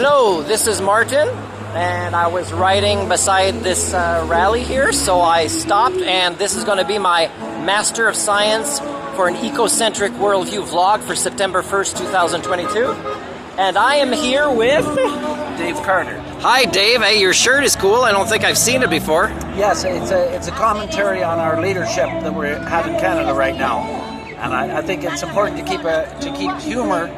Hello, this is Martin, and I was riding beside this rally here, so I stopped, and this is going to be my Master of Science for an Ecocentric Worldview vlog for September 1st, 2022. And I am here with... Dave Carter. Hi Dave, hey, your shirt is cool. I don't think I've seen it before. Yes, it's a commentary on our leadership that we have in Canada right now. And I think it's important to keep humor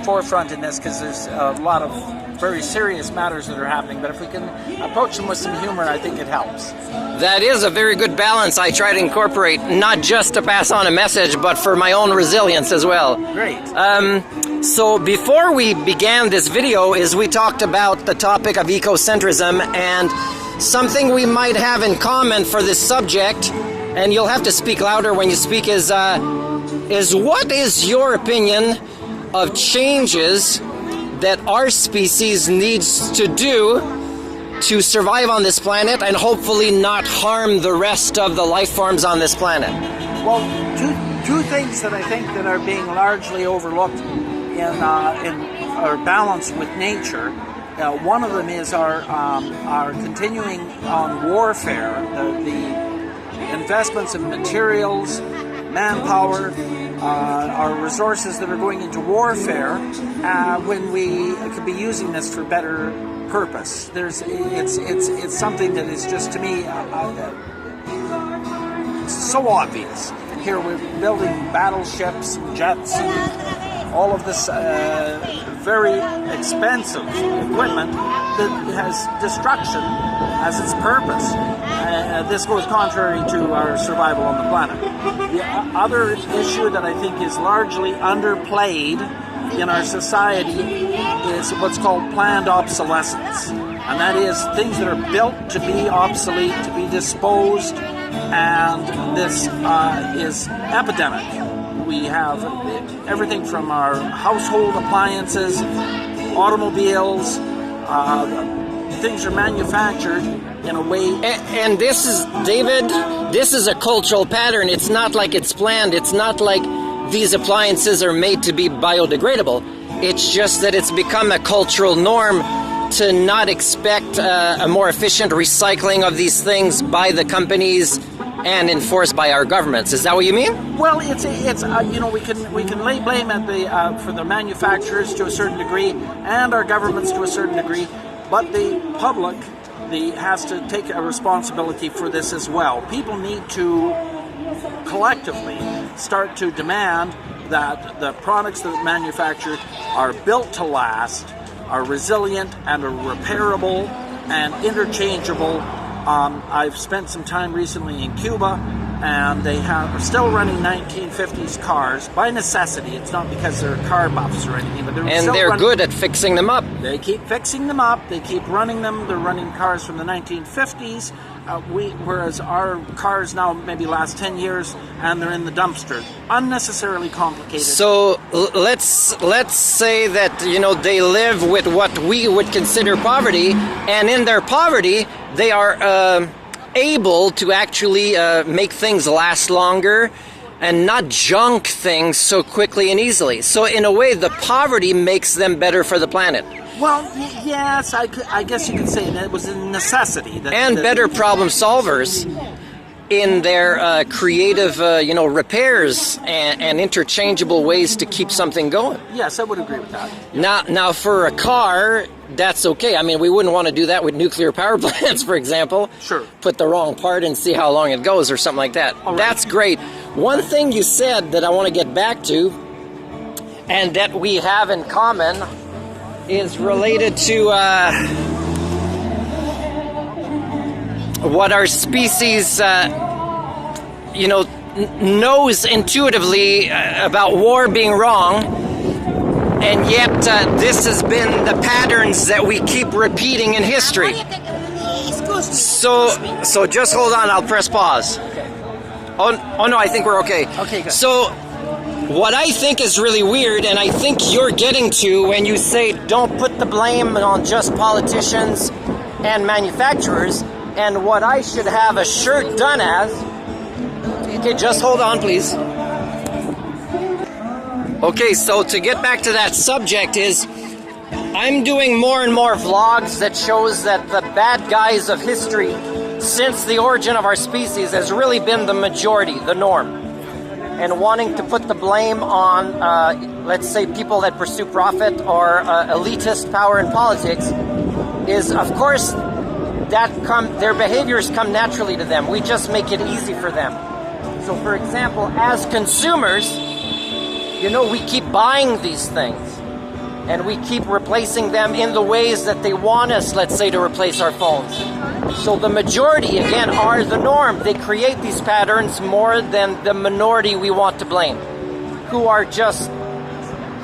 forefront in this, because there's a lot of very serious matters that are happening, but if we can approach them with some humor, I think it helps. That is a very good balance I try to incorporate, not just to pass on a message, but for my own resilience as well. Great. So before we began this video, we talked about the topic of ecocentrism, and something we might have in common for this subject, and you'll have to speak louder when you speak, is what is your opinion of changes that our species needs to do to survive on this planet and hopefully not harm the rest of the life forms on this planet? Well, two things that I think that are being largely overlooked in our balance with nature. One of them is our continuing on warfare, the investments in materials, manpower, our resources that are going into warfare, when we could be using this for better purpose. It's something that is just, to me, so obvious. Here we're building battleships, jets, and all of this very expensive equipment that has destruction as its purpose. This goes contrary to our survival on the planet. The other issue that I think is largely underplayed in our society is what's called planned obsolescence. And that is things that are built to be obsolete, to be disposed, and this is epidemic. We have everything from our household appliances, automobiles, things are manufactured in a way. And this is, David, this is a cultural pattern. It's not like it's planned. It's not like these appliances are made to be biodegradable. It's just that it's become a cultural norm to not expect a more efficient recycling of these things by the companies and enforced by our governments. Is that what you mean? Well, it's you know, we can lay blame at for the manufacturers to a certain degree and our governments to a certain degree, but the public has to take a responsibility for this as well. People need to collectively start to demand that the products that are manufactured are built to last, are resilient, and are repairable and interchangeable. I've spent some time recently in Cuba, and they are still running 1950s cars by necessity. It's not because they're car buffs or anything, but they're good at fixing them up. They keep fixing them up. They keep running them. They're running cars from the 1950s, whereas our cars now maybe last 10 years, and they're in the dumpster. Unnecessarily complicated. So let's say that, you know, they live with what we would consider poverty, and in their poverty, they are able to actually make things last longer and not junk things so quickly and easily. So in a way, the poverty makes them better for the planet. Well, yes, I guess you could say that it was a necessity. And better problem solvers in their creative, you know, repairs and interchangeable ways to keep something going. Yes, I would agree with that. Now for a car, that's okay. I mean, we wouldn't want to do that with nuclear power plants, for example. Sure. Put the wrong part and see how long it goes or something like that. Right. That's great. One thing you said that I want to get back to, and that we have in common, is related to what our species, you know, knows intuitively about war being wrong, and yet this has been the patterns that we keep repeating in history. So just hold on, I'll press pause. Okay. Oh no, I think we're okay. Okay, good. So what I think is really weird, and I think you're getting to when you say don't put the blame on just politicians and manufacturers, and what I should have a shirt done as... Okay, just hold on, please. Okay, so to get back to that subject is, I'm doing more and more vlogs that shows that the bad guys of history since the origin of our species has really been the majority, the norm. And wanting to put the blame on, let's say, people that pursue profit or elitist power in politics is, of course, their behaviors come naturally to them. We just make it easy for them. So, for example, as consumers, you know, we keep buying these things and we keep replacing them in the ways that they want us, let's say, to replace our phones. So the majority, again, are the norm. They create these patterns more than the minority we want to blame, who are just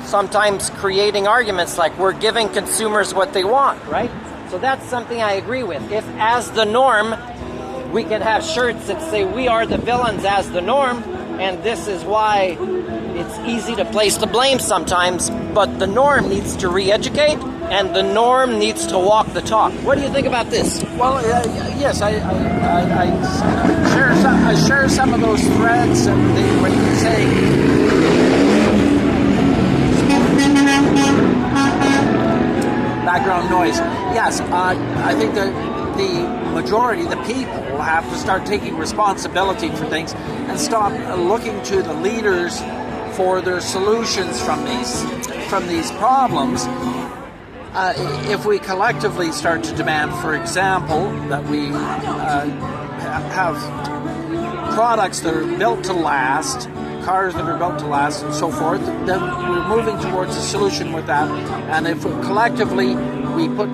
sometimes creating arguments like we're giving consumers what they want, right? So that's something I agree with. If as the norm, we can have shirts that say we are the villains as the norm, and this is why it's easy to place the blame sometimes, but the norm needs to re-educate and the norm needs to walk the talk. What do you think about this? Well, yes, I share some of those threads when you say background noise. Yes, I think that the majority, the people, have to start taking responsibility for things and stop looking to the leaders for their solutions from these problems. If we collectively start to demand, for example, that we have products that are built to last, cars that are built to last, and so forth, then we're moving towards a solution with that. And if collectively we put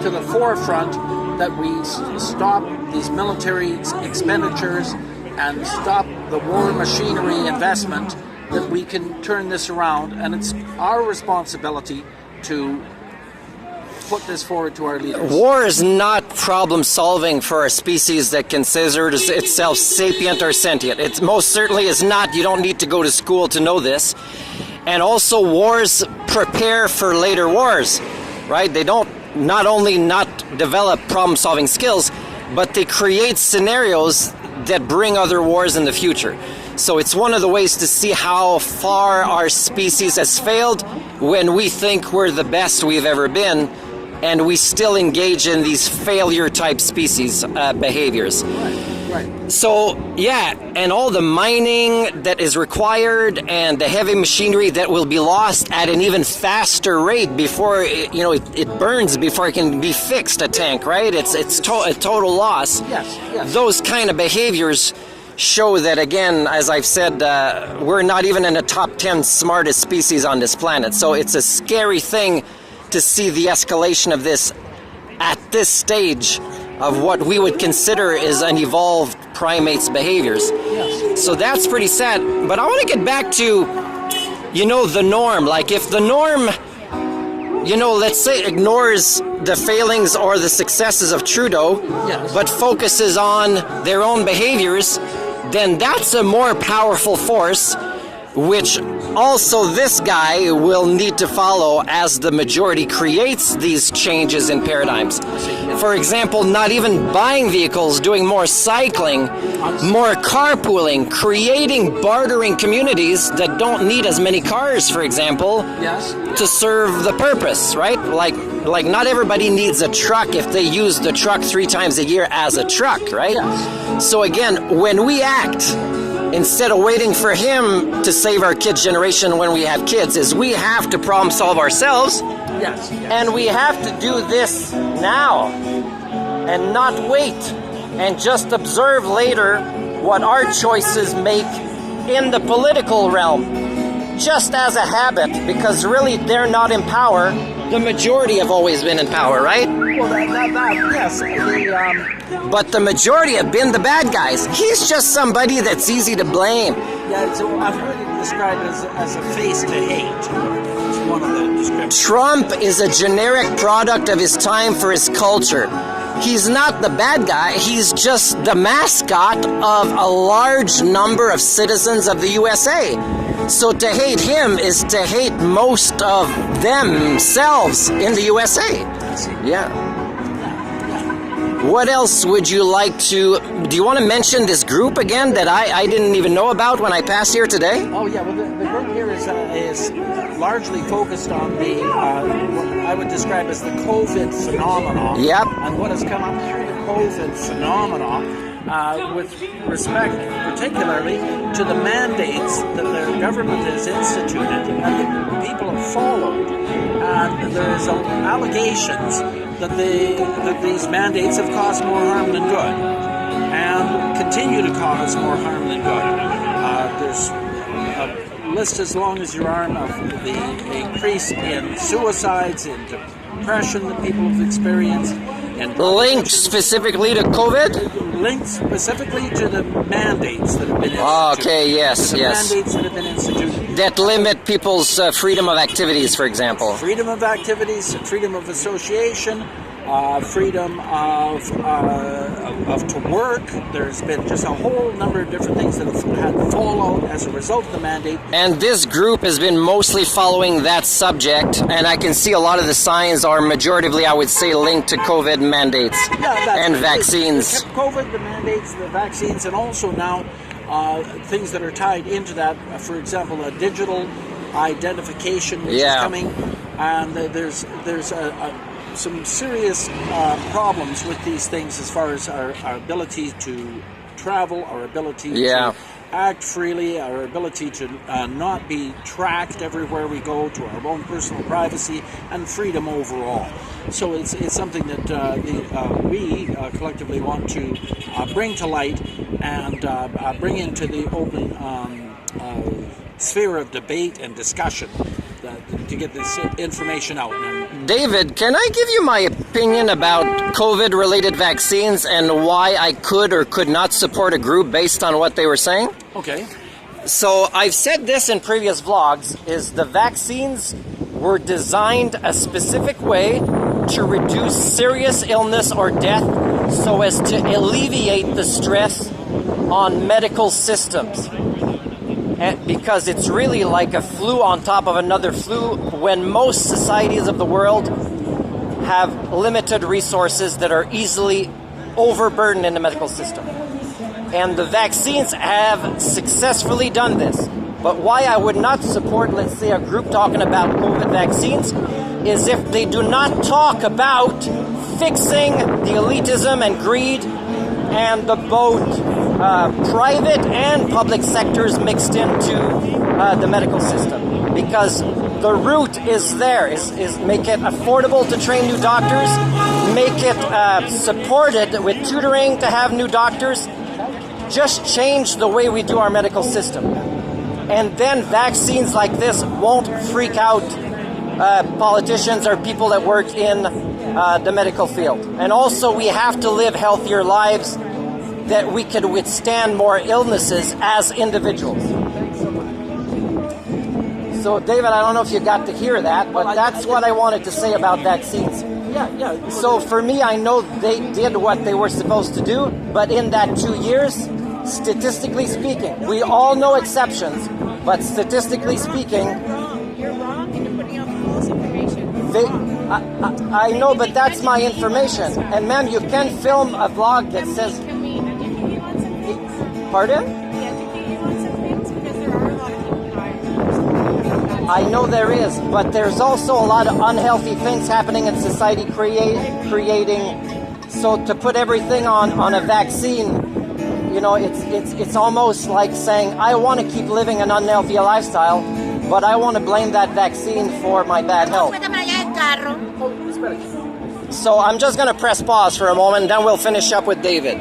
to the forefront that we stop these military expenditures and stop the war machinery investment, that we can turn this around, and it's our responsibility to put this forward to our leaders. War is not problem solving for a species that considers itself sapient or sentient. It most certainly is not. You don't need to go to school to know this. And also wars prepare for later wars, right? They don't not only not develop problem solving skills, but they create scenarios that bring other wars in the future. So it's one of the ways to see how far our species has failed when we think we're the best we've ever been, and we still engage in these failure-type species behaviors. Right. So, yeah, and all the mining that is required and the heavy machinery that will be lost at an even faster rate before, it burns before it can be fixed, a tank, right? It's a total loss. Yes. Those kind of behaviors show that, again, as I've said, we're not even in the top 10 smartest species on this planet. So it's a scary thing to see the escalation of this at this stage of what we would consider is an evolved primate's behaviors. Yes. So that's pretty sad. But I want to get back to, the norm. Like if the norm, let's say ignores the failings or the successes of Trudeau, yes, but focuses on their own behaviors, then that's a more powerful force, which also this guy will need to follow as the majority creates these changes in paradigms. For example, not even buying vehicles, doing more cycling, more carpooling, creating bartering communities that don't need as many cars, for example, yes, to serve the purpose, right? Like not everybody needs a truck if they use the truck 3 times a year as a truck, right? Yes. So again, when we act, instead of waiting for him to save our kids' generation when we have kids, is we have to problem solve ourselves. Yes. And we have to do this now and not wait and just observe later what our choices make in the political realm, just as a habit, because really they're not in power. The majority have always been in power, right? Well, yes. But the majority have been the bad guys. He's just somebody that's easy to blame. Yeah, so I've heard it described as a face to hate. It's one of the descriptions. Trump is a generic product of his time for his culture. He's not the bad guy. He's just the mascot of a large number of citizens of the USA. So to hate him is to hate most of themselves in the USA. Yeah. What else would you like to... Do you want to mention this group again that I didn't even know about when I passed here today? Oh, yeah. Well, the group here is largely focused on the what I would describe as the COVID phenomenon. Yep. And what has come up through the COVID phenomenon with respect particularly to the mandates that the government has instituted and the people have followed. And there's allegations that these mandates have caused more harm than good and continue to cause more harm than good. There's a list as long as your arm of the increase in suicides, in depression that people have experienced. And linked specifically to COVID? Linked specifically to the mandates that have been instituted. Okay, yes, yes. Mandates that have been instituted. That limit people's freedom of activities, for example. Freedom of activities, freedom of association, freedom of to work. There's been just a whole number of different things that have had fallout as a result of the mandate. And this group has been mostly following that subject, and I can see a lot of the signs are majoritively, I would say, linked to COVID mandates and vaccines. COVID, the mandates, the vaccines, and also now things that are tied into that. For example, a digital identification which is coming, and there's some serious problems with these things as far as our ability to travel, our ability to act freely, our ability to not be tracked everywhere we go, to our own personal privacy and freedom overall. So it's something that we collectively want to bring to light and bring into the open sphere of debate and discussion to get this information out. David, can I give you my opinion about COVID-related vaccines and why I could or could not support a group based on what they were saying? Okay. So I've said this in previous vlogs, is the vaccines were designed a specific way to reduce serious illness or death so as to alleviate the stress on medical systems. Because it's really like a flu on top of another flu when most societies of the world have limited resources that are easily overburdened in the medical system. And the vaccines have successfully done this. But why I would not support, let's say, a group talking about COVID vaccines is if they do not talk about fixing the elitism and greed and the both private and public sectors mixed into the medical system. Because the root is there, is make it affordable to train new doctors, make it supported with tutoring to have new doctors, just change the way we do our medical system. And then vaccines like this won't freak out politicians or people that work in the medical field. And also we have to live healthier lives that we could withstand more illnesses as individuals. So, David, I don't know if you got to hear that, but that's what I wanted to say about vaccines. Yeah. So for me, I know they did what they were supposed to do, but in that 2 years, statistically speaking, we all know exceptions, but statistically speaking, You're wrong and you're putting out false information. I know, but that's my information. And ma'am, you can film a vlog that says... Pardon? I know there is, but there's also a lot of unhealthy things happening in society creating. So to put everything on a vaccine, you know, it's almost like saying I want to keep living an unhealthy lifestyle, but I want to blame that vaccine for my bad health. So I'm just going to press pause for a moment, and then we'll finish up with David.